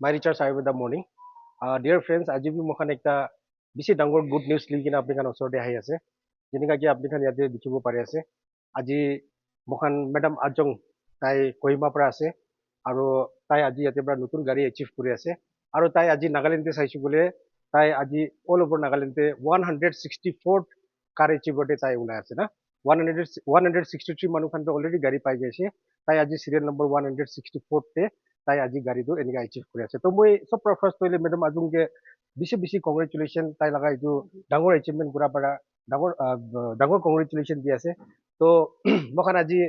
My Richard Sai with the morning. Dear friends, আজি भी मोखान एकटा बेছি ডাঙৰ গুড নিউজ লৈ কিনে আপোনালোকৰ ওচৰতে আহি আছে যেনেকা কি আপোনালোকে ইয়াতে দেখিব পাৰি আছে আজি মোখান মেডাম আজং তাই কহিমাৰ পৰা আছে আৰু তাই আজি ইয়াতে পৰা নতুন গাড়ী এচিভ কৰি আছে আৰু তাই আজি নাগালেণ্ডে চাইছো বোলে তাই আজি অল ওভাৰ নাগালেণ্ডে 164th কাৰ এচিভতে তাই ওলাই আছে না 163 মানুহখানটো অলৰেডি গাড়ী পাই গৈছে তাই আজি চিৰিয়েল নম্বৰ 164তে তাই আজি গাড়ীটো এনেকৈ এচিভ কৰি আছে তো মই চব ফাৰ্ষ্ট কৰিলে মেডাম আজংকে বেছি বেছি কংগ্ৰেচুলেশ্যন তাই লগা এইটো ডাঙৰ এচিভমেণ্ট কৰা পৰা ডাঙৰ কংগ্ৰেচুলেশ্যন দি আছে তো মই আজি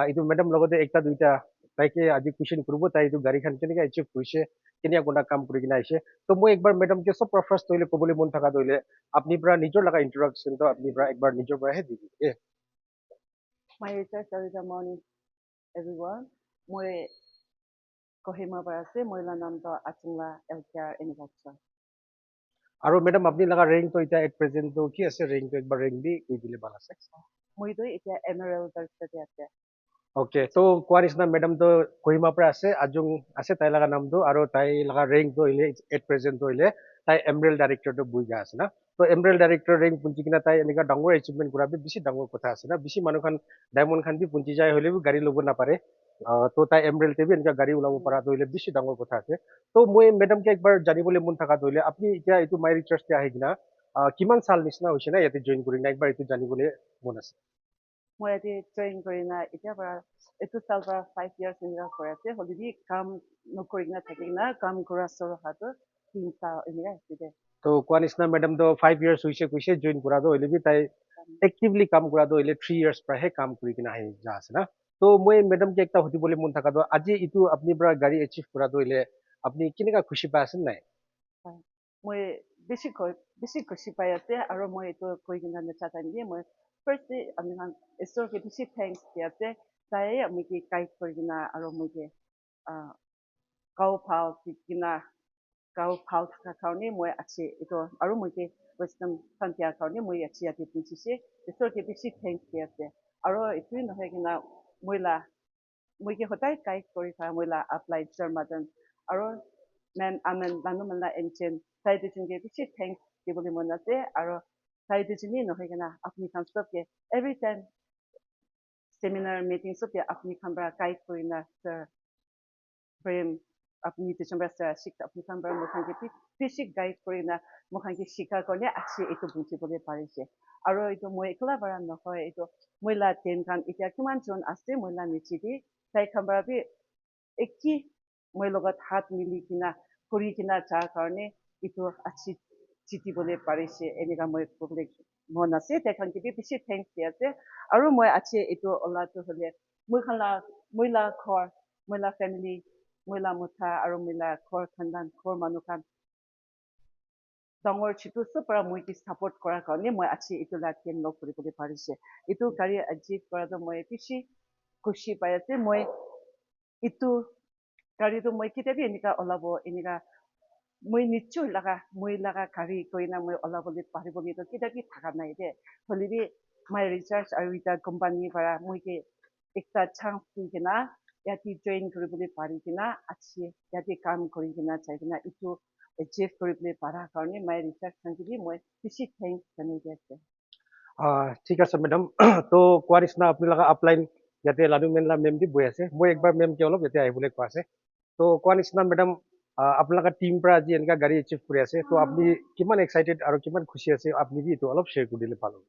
এইটো মেডাম লগতে একটা দুইটা তাইকে আজি কুৱেশ্যন কৰিব তাই এইটো গাড়ীখন কেনেকৈ এচিভ কৰিছে কেনেকুৱা কোনা কাম কৰি কিনে আহিছে তো মই একবাৰ মেডামকে চব ফাৰ্ষ্ট কৰিলে ক'বলৈ মন থকা ধৰিলে আপুনি পৰা নিজৰ লগা ইন্ট্ৰডাকশ্যনটো আপুনি পৰা একবাৰ নিজৰ পৰাহে দি দিব My research is the morning, everyone. Moi Kohima Barase, Moila Namdo Atungla LKR Innovation. আৰু মেডাম আপুনি লগা ৰেংকটো এতিয়া এট প্ৰেজেণ্টটো কি আছে ৰেংকটো একবাৰ ৰেংক দি কৈ দিলে ভাল আছে Moido এতিয়া Emerald University আছে ওকে তো কোৱাৰ নিচিনা মেডামটো কহিমাৰ পৰা আছে আজং আছে তাই লগা নামটো আৰু তাই লগা ৰেংকটো আহিলে এট প্ৰেজেণ্টটো আহিলে তাই এমৰেল ডাইৰেক্টৰটো বহি যা আছে না তো এমৰেল ডাইৰেক্টৰ ৰেংক পুঞ্জি কিনা তাই এনেকুৱা ডাঙৰ এচিভমেণ্ট কৰা বেছি ডাঙৰ কথা আছে না বেছি মানুহখন ডায়মণ্ড খান দি পুঞ্জি যায় হ'লেও গাড়ী ল'ব নাপাৰে তো তাই এমৰেল টিভি এনেকুৱা গাড়ী ওলাব পৰা ধৰিলে বেছি ডাঙৰ কথা আছে তো মই মেডামকে একবাৰ জানিবলৈ মন থকা ধৰিলে আপুনি এতিয়া এইটো মাই ৰিচাৰ্চতে আহি কিনা কিমান চাল নিচিনা হৈছে না ইয়াতে জইন কৰি না একবাৰ এইটো জানিবলৈ মন আছে মই ইয়াতে জইন কৰি না এতিয়া পৰা এইটো চাল পৰা 5 years এনেকুৱা কৰি আছে হ'লেবি কাম নকৰি কিনা থাকি কিনা কাম কৰা চৰহাটো 3 সাল এনেকুৱা আছে তো কোৱা নিচিনা মেডামটো 5 years হৈছে কৈছে জইন কৰাটো হ'লেবি তাই এক্টিভলি কাম কৰাটো হ'লে 3 years পৰাহে কাম কৰি কিনে আহি যা আছে না তো মই মেডামকে একটা সুধিবলৈ মন থকাটো আজি এইটো আপুনি পৰা গাড়ী এচিভ কৰাটো হ'লে আপুনি কেনেকুৱা খুচি পাই আছে নাই মই বেছি খুচি পাই আছে আৰু মই এইটো কৈ কিনা নেচাটা নিয়ে মই ফাৰ্ষ্ট আমি ঈশ্বৰকে বেছি থেংকছ দি আছে তাই আমি গাইড কৰি কিনা আৰু মই গাঁও ভাল কিনা গাঁও ভাল থকা কাৰণে মই আছে এইটো আৰু মই ৱেষ্টাৰ্ণ শান্তিৰ কাৰণে মই আছে ইয়াতে পৌঁছিছে ঈশ্বৰকে বেছি থেংকছ দি আছে আৰু এইটোৱে নহয় কিনা মই সদায় গাইড কৰি থকা মইলা এপ্লাই শৰ্মাজন আৰু মেন আমেন মানুহ মেলা এনচেন তাই দুজনকে বেছি থেংকছ দিবলৈ মন আছে আৰু তাই দুজনী নহয় কিনা আপুনি খান চবকে এভৰি টাইম seminar meeting চবকে আপুনি খান পৰা গাইড কৰি না প্ৰেম আপুনি দুজন পৰা শিক্ষা আপুনি খান পৰা মোক বেছি গাইড কৰি না মোক শিক্ষাৰ কাৰণে আছে এইটো বুজিবলৈ পাৰিছে আৰু এইটো মই একলা পৰা নহয় এইটো মহিলা টেন খান এতিয়া কিমানজন আছে মহিলা নিচিদি তাই খান পৰা একে মই লগত হাত মিলি কিনা কৰি কিনা যাৰ কাৰণে এইটো আছে জিতিবলৈ পাৰিছে এনেকুৱা মই ক'বলৈ মন আছে তেখেতকে বেছি থেংকছ দি আছে আৰু মই আছে এইটো ওলাটো হ'লে মহিলা ঘৰ মহিলা ফেমিলি মহিলা মুঠা আৰু মহিলা ঘৰ খানদান ঘৰ মানুহ খান ডাঙৰ চিটো চব পৰা মই ছাপৰ্ট কৰাৰ কাৰণে মই আছে এইটো লাইফ লগ কৰিবলৈ পাৰিছে এইটো গাড়ী এচিভ কৰাটো মই বেছি খুচি পাই আছে মই এইটো গাড়ীটো মই কেতিয়াবা এনেকুৱা ওলাব এনেকুৱা মই নিশ্চয় মই লগা গাড়ী কৰি না মই ওলাবলৈ পাৰিবলৈ কেতিয়াবা থকা নাই দে হ'লেবি মাই ৰিচাৰ্চ আৰু এটা কোম্পানীৰ পৰা মই একটা চান্স দি কিনা ইয়াতে জইন কৰিবলৈ পাৰি কিনা আছে ইয়াতে কাম কৰি কিনা চাই কিনা এইটো এচিভ কৰিবলৈ পাৰা কাৰণে মাই ৰিচাৰ্চ থাকি মই বেছি থেংকছ জনাই দি আছে ঠিক আছে মেডাম তো কোৱাৰ নিচিনা আপুনি লগা আপলাইন ইয়াতে লাডু মেনলা মেম দি বৈ আছে মই একবাৰ মেমকে অলপ ইয়াতে আহিবলৈ কোৱা আছে তো কোৱা নিচিনা মেডাম আপোনালোকৰ টিম পৰা আজি এনেকুৱা গাড়ী এচিভ কৰি আছে তো আপুনি কিমান এক্সাইটেড আৰু কিমান খুচি আছে আপুনি এইটো অলপ শ্বেয়াৰ কৰি দিলে ভাল হ'ব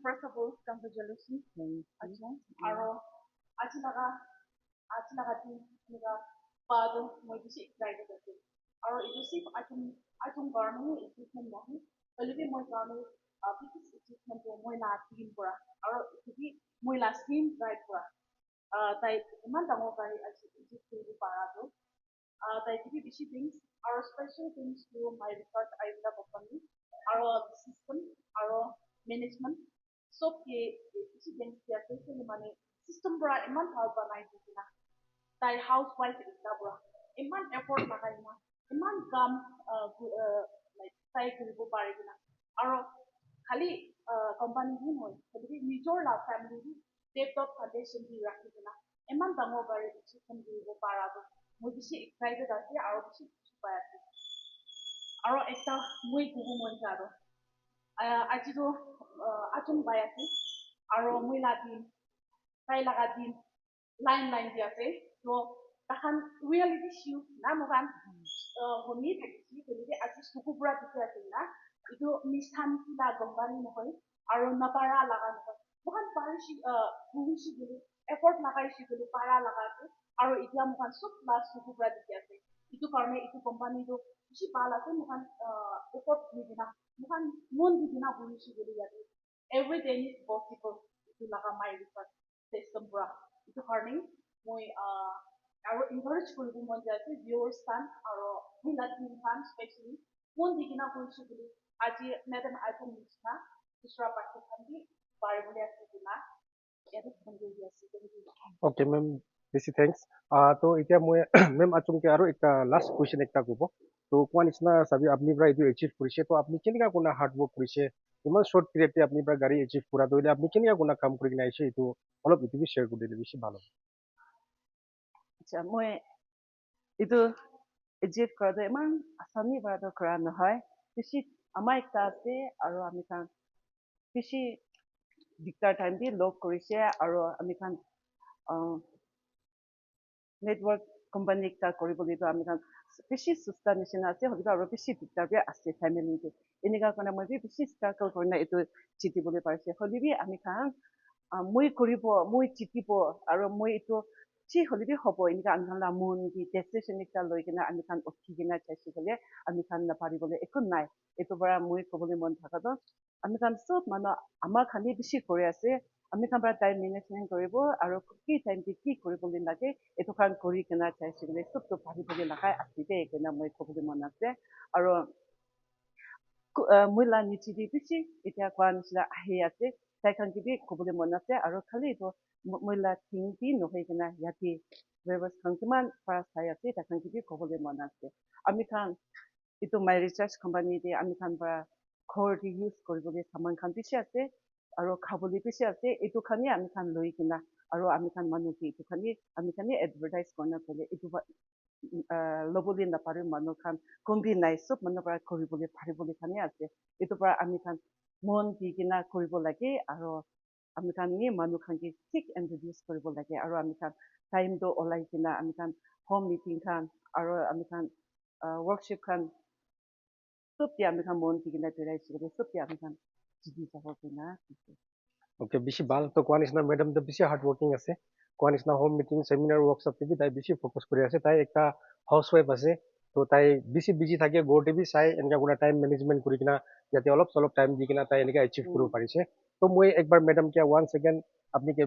First of all, congratulations. Aro, aji laga team niga pado moi bisi excited ase. Aro itu sif atum garmani achievement nahi. Balibi moi garmani biggest achievement ko moi na team pura. Aro itu bi moi la team right pura. Tai iman dango gari achieve kuri para do. Tai itu bisi things. Aro special things to my research idea company. Aro system. Aro management so ke kisi things kia kisi mane system bra iman hal banai dikina tai housewife ita bra iman effort lagai na iman kam like tai kuribo pare kina aro khali company hi moi khali nijor la family hi step up foundation di rakhi kina iman dango bare achievement kuribo para do মই বেছি excited আছে আৰু বেছি খুশি পাই আছো আৰু একটা মই ক'ব মন যায় আৰু আজিতো আজম পাই আছে আৰু মই দিন তাই লগা দিন লাইন দি আছে তো তাহান ৰিয়েলিটি শ্ব না মহান শুনি থাকিছি গতিকে আজি চকু পুৰা দেখি আছিল না এইটো মিছান কিবা গম্বানী নহয় আৰু নাপাৰা লগা নহয় মহান পাৰিছি ভুগিছি বুলি এফৰ্ট লাগাইছি বুলি পাৰা লগা আছে আৰু এতিয়া মহান চব ক্লাছ চকু পুৰা দেখি আছে এইটো কাৰণে এইটো কোম্পানীটো বেছি ভাল আছে মহান এফৰ্ট দি কিনা মহান মন দি কিনা ভুগিছি বুলি ইয়াতে everything is possible itu laga my research system pura itu কাৰণে মই আৰু encourage কৰিব মন যায় আছে viewers kan আৰু মহিলা team kan especially মন দি কিনা কৰিছো বুলি আজি মেডাম আইফোন নিচিনা দুসৰা পাঠ্যক্ৰম দি পাৰিবলৈ আছে কিনা ইয়াতে ফোন কৰি আছে Okay, ma'am. Bisi thanks. তো এতিয়া মই মেম আচমকে আৰু একটা লাষ্ট কুৱেশ্যন একটা ক'ব তো কোৱা নিচিনা চাবি আপুনি পৰা এইটো এচিভ কৰিছে তো আপুনি কেনেকুৱা কোনা হাৰ্ড ৱৰ্ক কৰিছে ইমান শ্বৰ্ট পিৰিয়ডতে আপুনি পৰা গাড়ী এচিভ কৰা তো এতিয়া আপুনি কেনেকুৱা কোনা কাম কৰি কিনে আহিছে এইটো অলপ ইটো শ্বেয়াৰ কৰি দিলে বেছি ভাল হ'ব আচ্ছা মই এইটো এচিভ কৰাটো ইমান আসানি বাৰটো কৰা নহয় বেছি আমাৰ একটা আছে আৰু আমি খান বেছি দিগদাৰ টাইম দি লগ কৰিছে আৰু আমি খান নেটৱৰ্ক কোম্পানী এটা কৰিবলৈ আমি খান বেছি সুস্থা নিচিনা আছে হয়তো আৰু বেছি দিগদাৰ আছে ফেমিলিটো এনেকুৱা কাৰণে মই বেছি ষ্ট্ৰাগল কৰি এইটো জিতিবলৈ পাৰিছে হ'লেবি আমি খান মই কৰিব মই জিতিব আৰু মই এইটো যি হ'লেবি হ'ব এনেকুৱা আমি খান মন দি ডেচিশ্যন এটা লৈ কিনে আমি খান উঠি কিনে চাইছোঁ গ'লে আমি খান নাপাৰিবলৈ একো নাই এইটো পৰা মই ক'বলৈ মন থকাটো আমি খান চব মানুহ আমাৰ খালি বেছি কৰি আছে আমি খান পৰা টাইম মেনেজমেণ্ট কৰিব আৰু কি টাইম দি কি কৰিবলৈ লাগে এইটো কাম কৰি কিনে চাইছোঁ গ'লে চবটো পাৰিবলৈ লগাই আছে দেই কিনে মই ক'বলৈ মন আছে আৰু মহিলা নিচিদি বেছি এতিয়া কোৱা নিচিনা আহি আছে তাই খান কিবি ক'বলৈ মন আছে আৰু খালি এইটো মহিলা থিংকি নহয় কিনে ইয়াতে ব্যৱস্থা কিমান পৰা চাই আছে তাই খান কিবি ক'বলৈ মন আছে আমি খান এইটো মাই ৰিচাৰ্চ কোম্পানী দি আমি খান পৰা ঘৰ দি ইউজ কৰিবলৈ সামান খান বেছি আছে আৰু খাবলৈ বেছি আছে এইটো খানি আমি খান লৈ কিনা আৰু আমি খান মানুহ এইটো খানি আমি খানি এডভাৰটাইজ কৰিবলৈ এইটো ল'বলৈ নাপাৰে মানুহ খান কমবি নাই চব মানুহ পৰা কৰিবলৈ পাৰিবলৈ খানি আছে এইটো পৰা আমি খান মন দি কিনা কৰিব লাগে আৰু আমি খান মানুহ খান কি ঠিক ইন্ট্ৰডিউচ কৰিব লাগে আৰু আমি খান টাইমটো ওলাই কিনা আমি খান হোম মিটিং খান আৰু আমি খান workshop খান চব দিয়া আমি খান মন দি কিনা পেৰাইছোঁ চব দিয়া আমি খান জিতি যাব কিনা ওকে বেছি ভাল তো কোৱা নিচিনা মেডাম তো বেছি হাৰ্ড ৱৰ্কিং আছে কোৱা নিচিনা home meeting seminar workshop TV তাই বেছি ফ'কাছ কৰি আছে তাই একটা হাউচ ৱাইফ আছে তো তাই বেছি বিজি থাকে গ'ৰ টিভি চাই এনেকুৱা কোনো টাইম মেনেজমেণ্ট কৰি কিনা যাতে অলপ চলপ টাইম দি কিনা তাই এনেকৈ এচিভ কৰিব পাৰিছে তো মই একবাৰ মেডাম কে ওৱান ছেকেণ্ড আপনাকে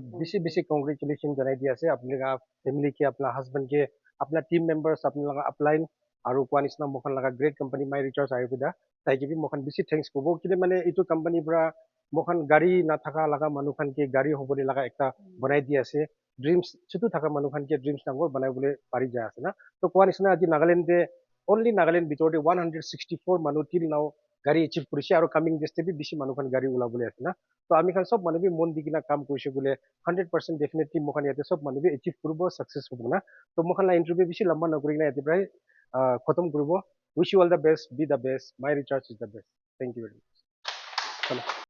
বেছি কংগ্ৰেচুলেশ্যন জনাই দি আছে আপোনালোকৰ ফেমিলি কে আপোনাৰ হাজবেণ্ড কে আপোনাৰ টিম মেম্বাৰ্ছ আপোনালোকৰ আপলাইন আৰু কোৱা নিচিনা মোখান লগা গ্ৰেট কোম্পানী মাই ৰিচাৰ্জ আয়ুৰ্বেদা তাই কিবি মোখান বেছি থেংকছ ক'ব কিন্তু মানে এইটো কোম্পানীৰ পৰা মোখান গাড়ী নাথাকা লগা মানুহখান কি গাড়ী হ'বলৈ লগা একটা বনাই দি আছে ড্ৰিমছ চুটো থকা মানুহখান কি ড্ৰিমছ ডাঙৰ বনাবলৈ পাৰি যায় আছে না তো কোৱা নিচিনা আজি নাগালেণ্ডে অনলি নাগালেণ্ড ভিতৰতে 164 মানুহ টিল নাও গাড়ী এচিভ কৰিছে আৰু কামিং ডেষ্টে বেছি মানুহখান গাড়ী ওলাবলৈ আছে না তো আমি খান চব মানুহে মন দি কিনা কাম কৰিছে বোলে 100% ডেফিনেটলি মোখান ইয়াতে চব মানুহে এচিভ কৰিব ছাকচেছ হ'ব না তো মোখান ইণ্টাৰভিউ বেছি লম্বা নকৰি কিনে ইয়াতে প্ৰায় খতম কৰিব which you all the best be the best my recharge is the best thank you very much